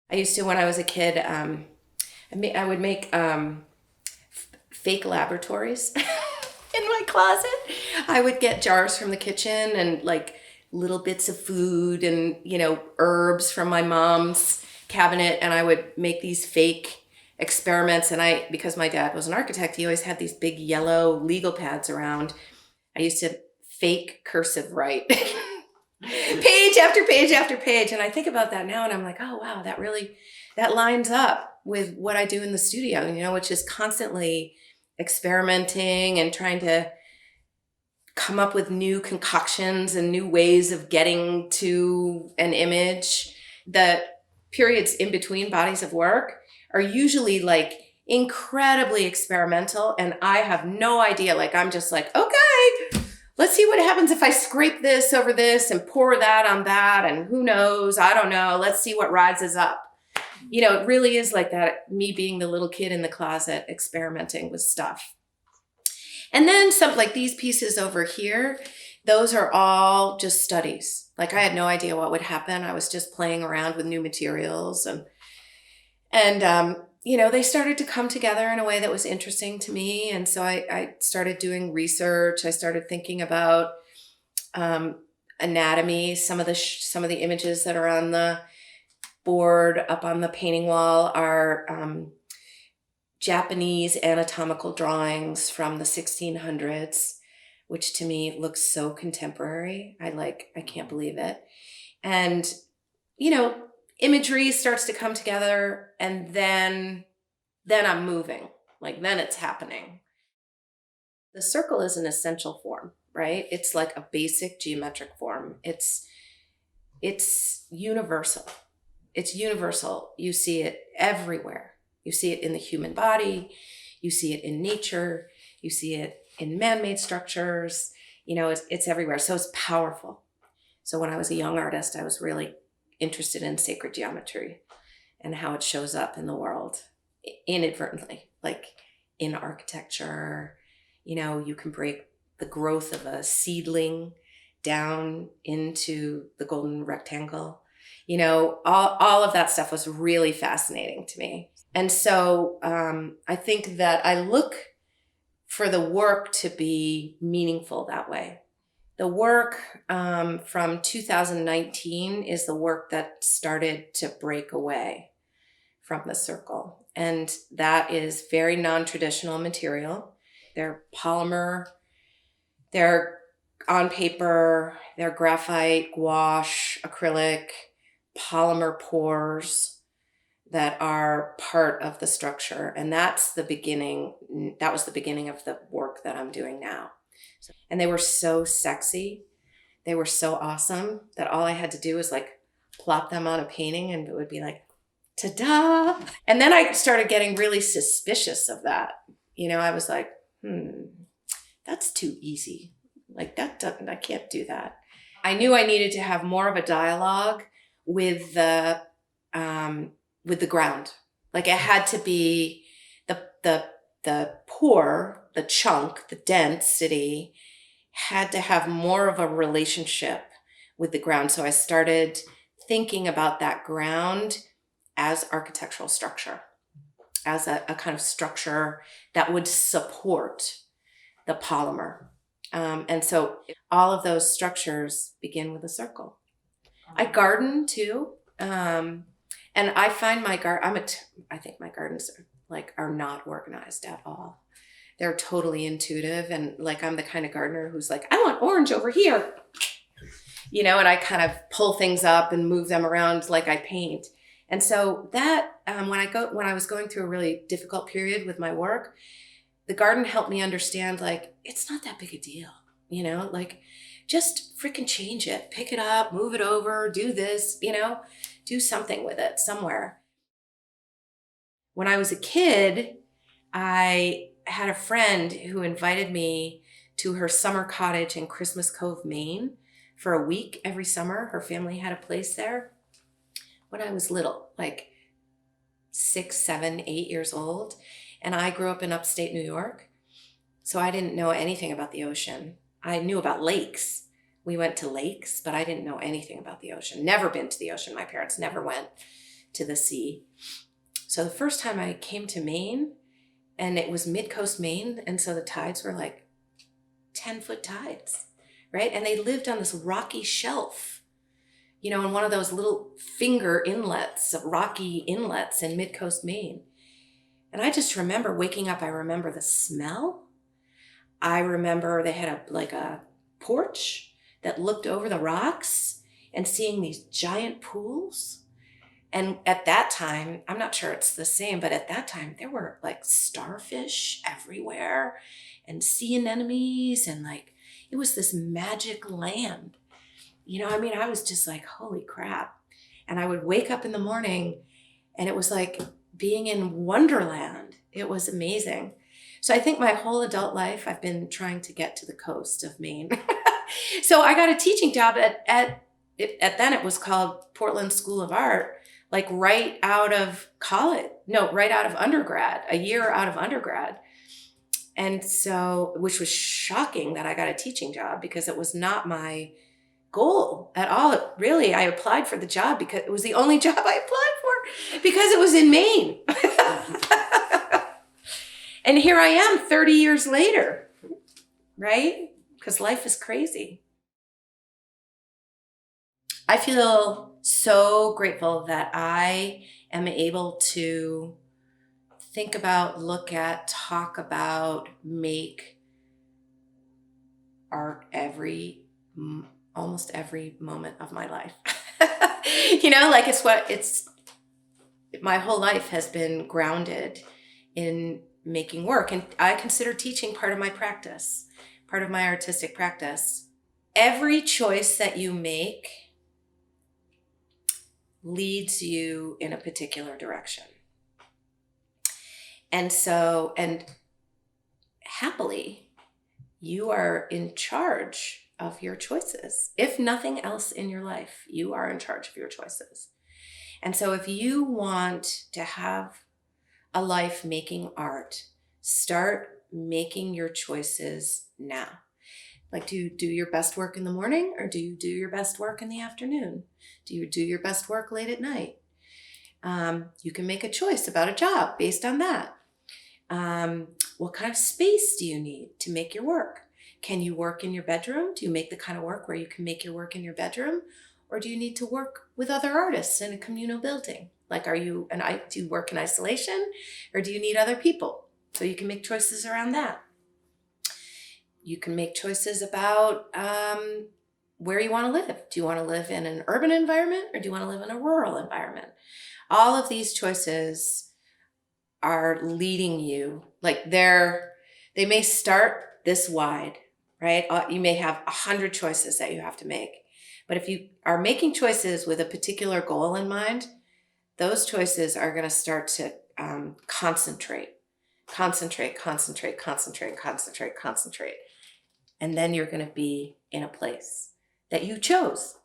I used to, when I was a kid, I would make fake laboratories in my closet. I would get jars from the kitchen and like little bits of food and, herbs from my mom's cabinet. And I would make these fake experiments. And because my dad was an architect, he always had these big yellow legal pads around. I used to fake cursive write page after page after page. And I think about that now and I'm like, oh, wow, that lines up with what I do in the studio, which is constantly experimenting and trying to come up with new concoctions and new ways of getting to an image. The periods in between bodies of work are usually like incredibly experimental, and I have no idea. Like, I'm just like, okay, let's see what happens if I scrape this over this and pour that on that, and who knows, I don't know, let's see what rises up. It really is like that, me being the little kid in the closet experimenting with stuff. And then some, like these pieces over here, those are all just studies. Like, I had no idea what would happen. I was just playing around with new materials and they started to come together in a way that was interesting to me. And so I started doing research. I started thinking about anatomy. Some of the images that are on the board up on the painting wall are Japanese anatomical drawings from the 1600s, which to me looks so contemporary. I can't believe it. And, imagery starts to come together, and then I'm moving. Like, then it's happening. The circle is an essential form, right? It's like a basic geometric form. It's universal. It's universal. You see it everywhere. You see it in the human body. You see it in nature. You see it in man-made structures. It's everywhere. So it's powerful. So when I was a young artist, I was really interested in sacred geometry and how it shows up in the world inadvertently, like in architecture. You can break the growth of a seedling down into the golden rectangle. All of that stuff was really fascinating to me. And so I think that I look for the work to be meaningful that way. The work from 2019 is the work that started to break away from the circle. And that is very non-traditional material. They're polymer, they're on paper, they're graphite, gouache, acrylic, polymer pores that are part of the structure. And that was the beginning of the work that I'm doing now. And they were so sexy. They were so awesome that all I had to do was like plop them on a painting and it would be like, ta-da. And then I started getting really suspicious of that. I was like, that's too easy. Like, I can't do that. I knew I needed to have more of a dialogue with the ground. Like, it had to be the pour, the chunk, the density had to have more of a relationship with the ground. So I started thinking about that ground as architectural structure, as a kind of structure that would support the polymer. And so all of those structures begin with a circle. I garden too. And I find my I think my gardens are not organized at all. They're totally intuitive. And like, I'm the kind of gardener who's like, I want orange over here, and I kind of pull things up and move them around like I paint. And so that, when I was going through a really difficult period with my work, the garden helped me understand, like, it's not that big a deal, like, just freaking change it, pick it up, move it over, do this, do something with it somewhere. When I was a kid, I had a friend who invited me to her summer cottage in Christmas Cove, Maine for a week every summer. Her family had a place there. When I was little, like 6, 7, 8 years old. And I grew up in upstate New York. So I didn't know anything about the ocean. I knew about lakes. We went to lakes, but I didn't know anything about the ocean. Never been to the ocean. My parents never went to the sea. So the first time I came to Maine, and it was mid-coast Maine, and so the tides were like 10-foot tides, right? And they lived on this rocky shelf, you know, in one of those little finger inlets, rocky inlets in mid-coast Maine. And I just remember waking up, I remember the smell. I remember they had a porch that looked over the rocks and seeing these giant pools. And at that time, I'm not sure it's the same, but at that time there were like starfish everywhere and sea anemones, and like it was this magic land. You know, I mean, I was just like, holy crap. And I would wake up in the morning and it was like being in Wonderland. It was amazing. So I think my whole adult life, I've been trying to get to the coast of Maine. So I got a teaching job at then it was called Portland School of Art, like right out of college. No, right out of undergrad, a year out of undergrad. And so, which was shocking that I got a teaching job because it was not my goal at all. Really, I applied for the job because it was the only job I applied for because it was in Maine. And here I am 30 years later, right? Because life is crazy. I feel so grateful that I am able to think about, look at, talk about, make art almost every moment of my life. You know, like my whole life has been grounded in making work. And I consider teaching part of my practice, part of my artistic practice. Every choice that you make leads you in a particular direction. And so, and happily, you are in charge of your choices. If nothing else in your life, you are in charge of your choices. And so if you want to have a life making art, start making your choices now. Like, do you do your best work in the morning, or do you do your best work in the afternoon? Do you do your best work late at night? You can make a choice about a job based on that. What kind of space do you need to make your work? Can you work in your bedroom? Do you make the kind of work where you can make your work in your bedroom? Or do you need to work with other artists in a communal building? Like, do you work in isolation, or do you need other people? So you can make choices around that. You can make choices about where you want to live. Do you want to live in an urban environment, or do you want to live in a rural environment? All of these choices are leading you, like they may start this wide, right? You may have 100 choices that you have to make. But if you are making choices with a particular goal in mind, those choices are going to start to concentrate. And then you're going to be in a place that you chose.